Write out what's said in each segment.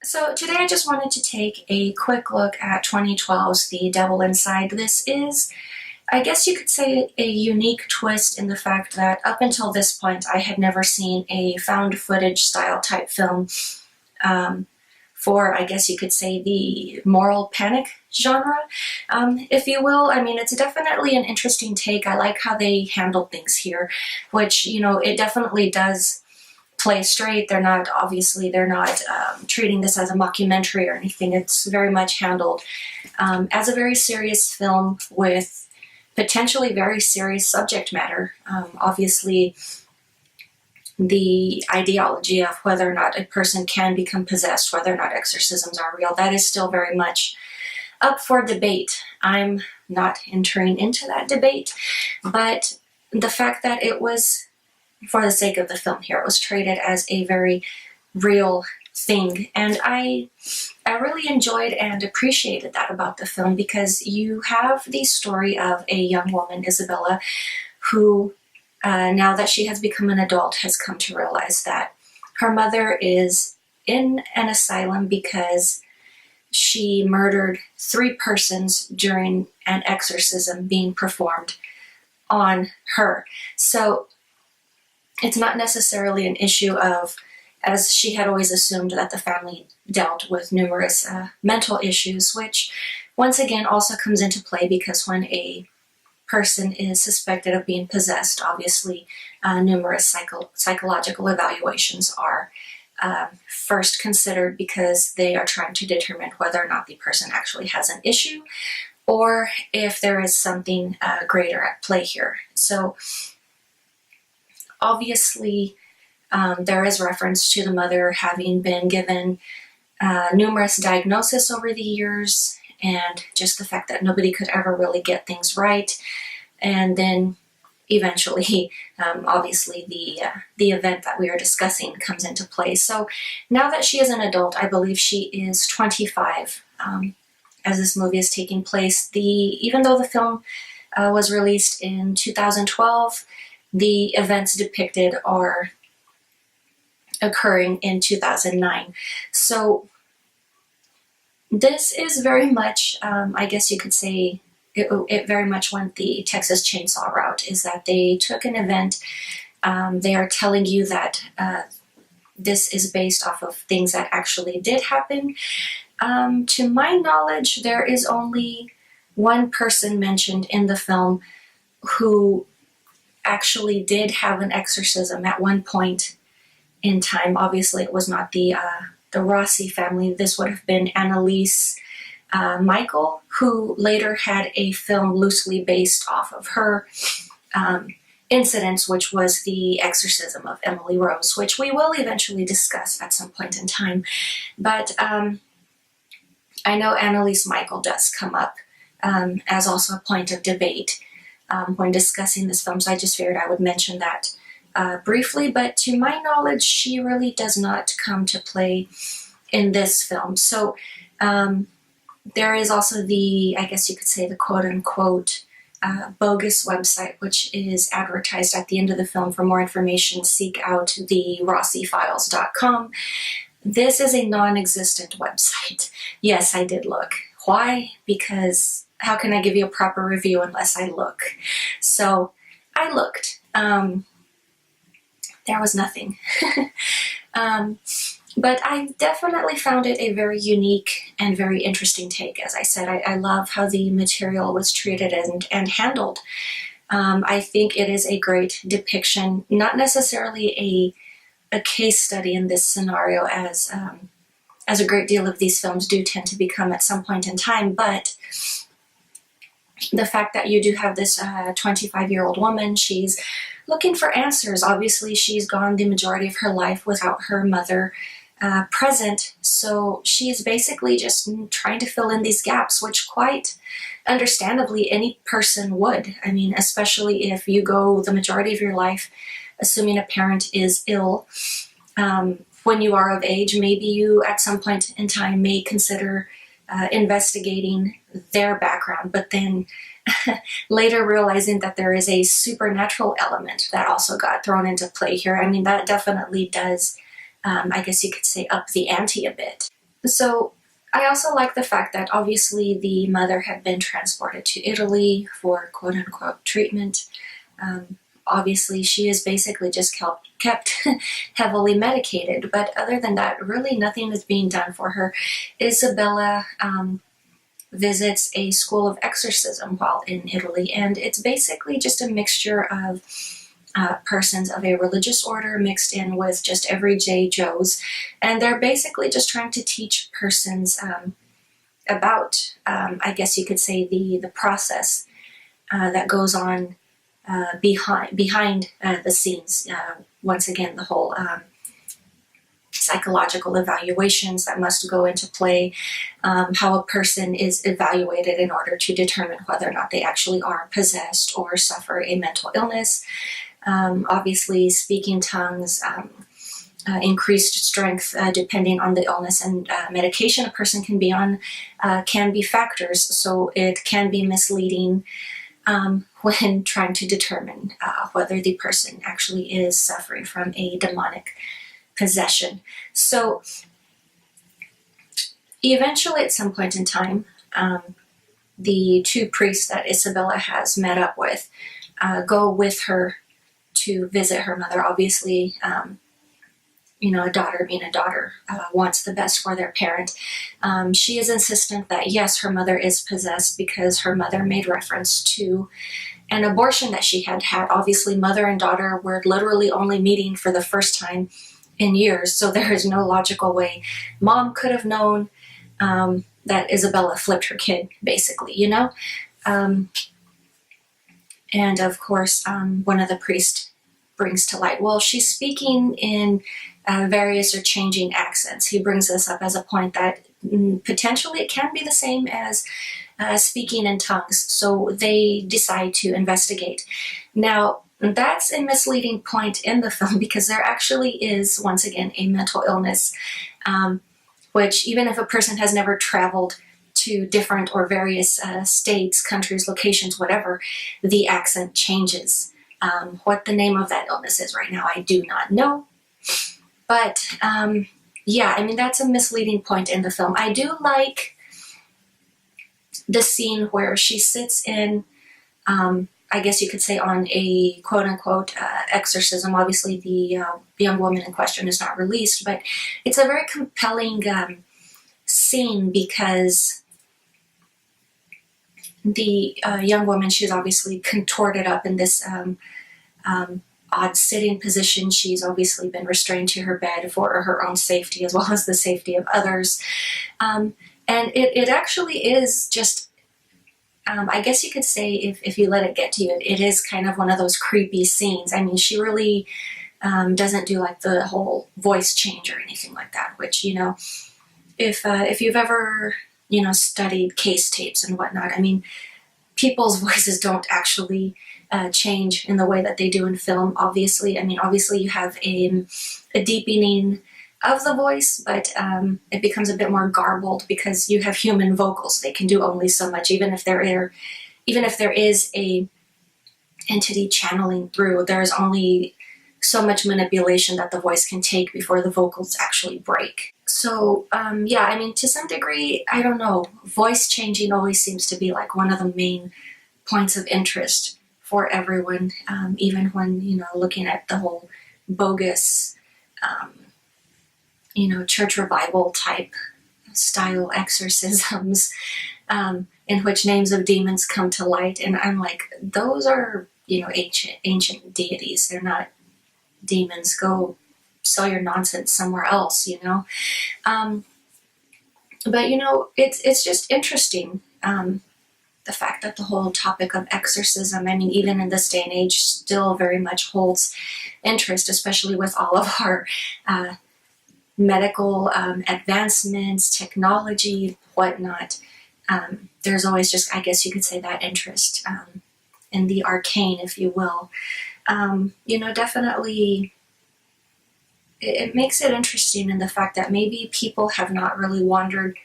So today I just wanted to take a quick look at 2012's The Devil Inside. This is, I guess you could say, a unique twist in the fact that up until this point I had never seen a found footage style type film for, I guess you could say, the moral panic genre, if you will. I mean, it's definitely an interesting take. I like how they handle things here, which, it definitely does play straight. They're not treating this as a mockumentary or anything. It's very much handled as a very serious film with potentially very serious subject matter. Obviously, the ideology of whether or not a person can become possessed, whether or not exorcisms are real, that is still very much up for debate. I'm not entering into that debate, but the fact that it was, for the sake of the film here, it was treated as a very real thing. And I really enjoyed and appreciated that about the film, because you have the story of a young woman, Isabella, who, now that she has become an adult, has come to realize that her mother is in an asylum because she murdered 3 persons during an exorcism being performed on her. So it's not necessarily an issue of, as she had always assumed, that the family dealt with numerous mental issues, which once again also comes into play because when a person is suspected of being possessed, obviously numerous psychological evaluations are first considered, because they are trying to determine whether or not the person actually has an issue or if there is something greater at play here. So obviously, there is reference to the mother having been given numerous diagnoses over the years, and just the fact that nobody could ever really get things right. And then eventually, obviously, the event that we are discussing comes into play. So now that she is an adult, I believe she is 25 as this movie is taking place. Even though the film was released in 2012, the events depicted are occurring in 2009. So this is very much, I guess you could say, it very much went the Texas Chainsaw route, is that they took an event, they are telling you that this is based off of things that actually did happen. To my knowledge, there is only one person mentioned in the film who actually did have an exorcism at one point in time. Obviously, it was not the Rossi family. This would have been Annalise Michael, who later had a film loosely based off of her incidents, which was the exorcism of Emily Rose, which we will eventually discuss at some point in time. But I know Annalise Michael does come up as also a point of debate when discussing this film, so I just figured I would mention that briefly. But to my knowledge, she really does not come to play in this film. So there is also the, I guess you could say, the quote-unquote bogus website, which is advertised at the end of the film. For more information, seek out the rossifiles.com. This is a non-existent website. Yes, I did look. Why? Because how can I give you a proper review unless I look? So I looked. There was nothing. But I definitely found it a very unique and very interesting take. As I said, I love how the material was treated and handled. I think it is a great depiction, not necessarily a case study in this scenario, as a great deal of these films do tend to become at some point in time, but the fact that you do have this 25-year-old woman, she's looking for answers. Obviously, she's gone the majority of her life without her mother present, so she's basically just trying to fill in these gaps, which quite understandably any person would. I mean, especially if you go the majority of your life assuming a parent is ill. When you are of age, maybe you at some point in time may consider investigating their background, but then later realizing that there is a supernatural element that also got thrown into play here. I mean, that definitely does, I guess you could say, up the ante a bit. So I also like the fact that obviously the mother had been transported to Italy for quote unquote treatment. Obviously, she is basically just kept heavily medicated, but other than that, really nothing is being done for her. Isabella visits a school of exorcism while in Italy, and it's basically just a mixture of persons of a religious order mixed in with just everyday Joes, and they're basically just trying to teach persons about, I guess you could say, the process that goes on behind the scenes. Once again, the whole psychological evaluations that must go into play, how a person is evaluated in order to determine whether or not they actually are possessed or suffer a mental illness. Obviously, speaking tongues, increased strength depending on the illness, and medication a person can be on can be factors, so it can be misleading when trying to determine whether the person actually is suffering from a demonic possession. So eventually, at some point in time, the two priests that Isabella has met up with go with her to visit her mother. Obviously, a daughter being a daughter wants the best for their parent. She is insistent that yes, her mother is possessed because her mother made reference to an abortion that she had had. Obviously, mother and daughter were literally only meeting for the first time in years, so there is no logical way mom could have known that Isabella flipped her kid, basically, and of course, one of the priests brings to light, well, she's speaking in various or changing accents. He brings this up as a point that potentially it can be the same as speaking in tongues. So they decide to investigate. Now, that's a misleading point in the film because there actually is, once again, a mental illness, which even if a person has never traveled to different or various states, countries, locations, whatever, the accent changes. What the name of that illness is right now, I do not know. But that's a misleading point in the film. I do like the scene where she sits in, I guess you could say, on a quote-unquote exorcism. Obviously, the young woman in question is not released, but it's a very compelling scene because the young woman, she's obviously contorted up in this odd sitting position. She's obviously been restrained to her bed for her own safety as well as the safety of others. And it actually is just, I guess you could say, if you let it get to you, it is kind of one of those creepy scenes. I mean, she really doesn't do like the whole voice change or anything like that, which, if you've ever, studied case tapes and whatnot, I mean, people's voices don't actually change in the way that they do in film, obviously. I mean, obviously you have a deepening of the voice, but it becomes a bit more garbled because you have human vocals. They can do only so much, even if there is a entity channeling through, there's only so much manipulation that the voice can take before the vocals actually break. So, to some degree, I don't know, voice changing always seems to be like one of the main points of interest for everyone, even when, looking at the whole bogus, church revival type style exorcisms, in which names of demons come to light. And I'm like, those are, ancient deities. They're not demons. Go sell your nonsense somewhere else, But, it's just interesting, the fact that the whole topic of exorcism, I mean, even in this day and age, still very much holds interest, especially with all of our medical advancements, technology, whatnot. There's always just, I guess you could say, that interest in the arcane, if you will. Definitely it makes it interesting in the fact that maybe people have not really wandered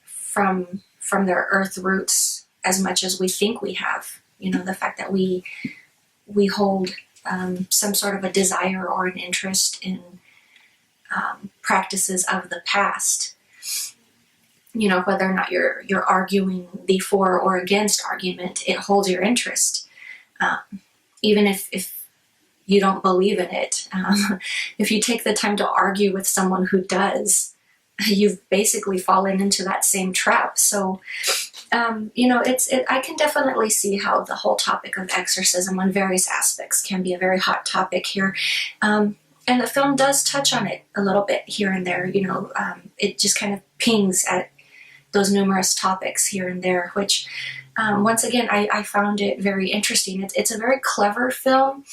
from their earth roots as much as we think we have. The fact that we hold some sort of a desire or an interest in practices of the past. Whether or not you're arguing the for or against argument, it holds your interest. Even if you don't believe in it, if you take the time to argue with someone who does, you've basically fallen into that same trap. So, I can definitely see how the whole topic of exorcism on various aspects can be a very hot topic here. And the film does touch on it a little bit here and there. It just kind of pings at those numerous topics here and there, which, once again, I found it very interesting. It's a very clever film.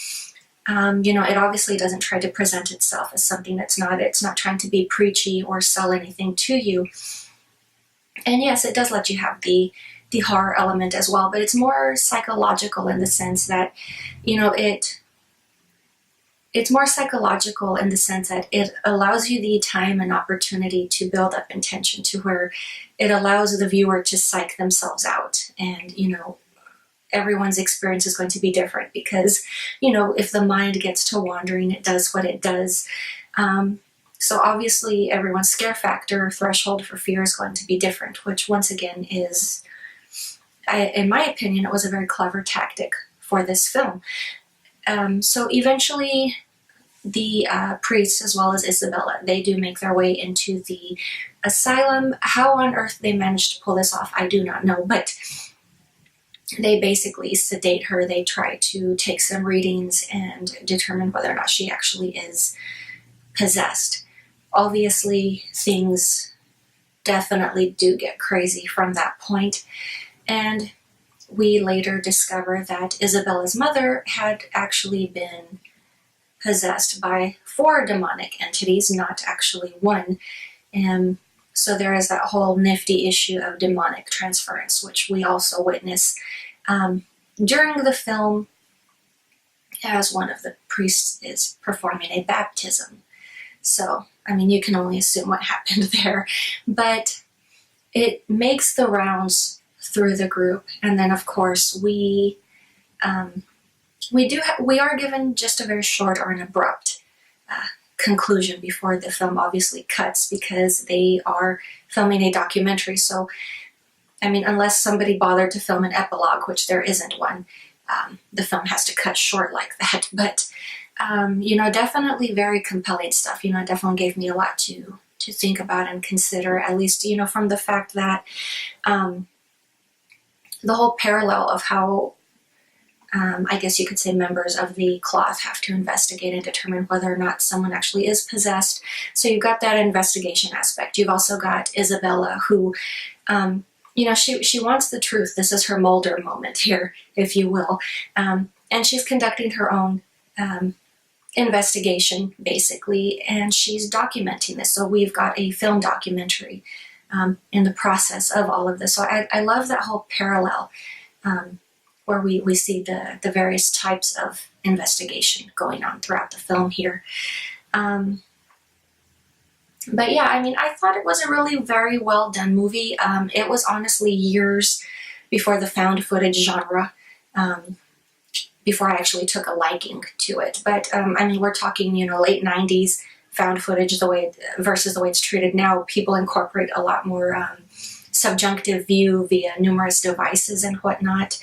It obviously doesn't try to present itself as something that's not. It's not trying to be preachy or sell anything to you. And yes, it does let you have the horror element as well, but it's more psychological in the sense that, it's more psychological in the sense that it allows you the time and opportunity to build up intention to where it allows the viewer to psych themselves out. And, everyone's experience is going to be different because, if the mind gets to wandering, it does what it does. So obviously everyone's scare factor threshold for fear is going to be different, which once again is, in my opinion, it was a very clever tactic for this film. So eventually the priests, as well as Isabella, they do make their way into the asylum. How on earth they managed to pull this off, I do not know, but they basically sedate her. They try to take some readings and determine whether or not she actually is possessed. Obviously, things definitely do get crazy from that point, and we later discover that Isabella's mother had actually been possessed by 4 demonic entities, not actually 1. And so there is that whole nifty issue of demonic transference, which we also witness during the film as one of the priests is performing a baptism. So, you can only assume what happened there. But it makes the rounds through the group. And then, of course, we are given just a very short or an abrupt conclusion before the film obviously cuts, because they are filming a documentary. So, unless somebody bothered to film an epilogue, which there isn't one, the film has to cut short like that. But, definitely very compelling stuff. It definitely gave me a lot to think about and consider, at least, from the fact that the whole parallel of how I guess you could say members of the cloth have to investigate and determine whether or not someone actually is possessed. So you've got that investigation aspect. You've also got Isabella, who, she wants the truth. This is her Mulder moment here, if you will. And she's conducting her own investigation, basically, and she's documenting this. So we've got a film documentary in the process of all of this. So I love that whole parallel where we see the various types of investigation going on throughout the film here. But yeah, I thought it was a really very well done movie. It was honestly years before the found footage genre, before I actually took a liking to it. But we're talking, late 90s found footage versus the way it's treated now. People incorporate a lot more subjunctive view via numerous devices and whatnot.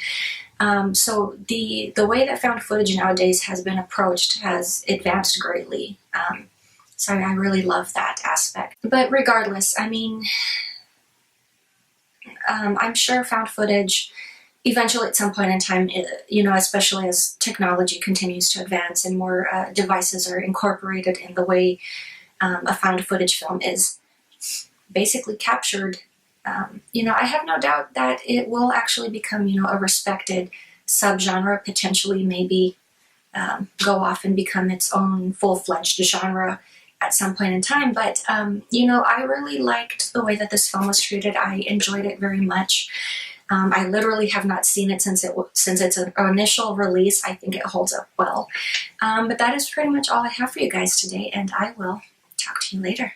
So the way that found footage nowadays has been approached has advanced greatly. So I really love that aspect. But regardless, I'm sure found footage eventually at some point in time, especially as technology continues to advance and more devices are incorporated in the way a found footage film is basically captured, I have no doubt that it will actually become, a respected subgenre, potentially maybe go off and become its own full-fledged genre at some point in time. But, I really liked the way that this film was treated. I enjoyed it very much. I literally have not seen it since its initial release. I think it holds up well. But that is pretty much all I have for you guys today, and I will talk to you later.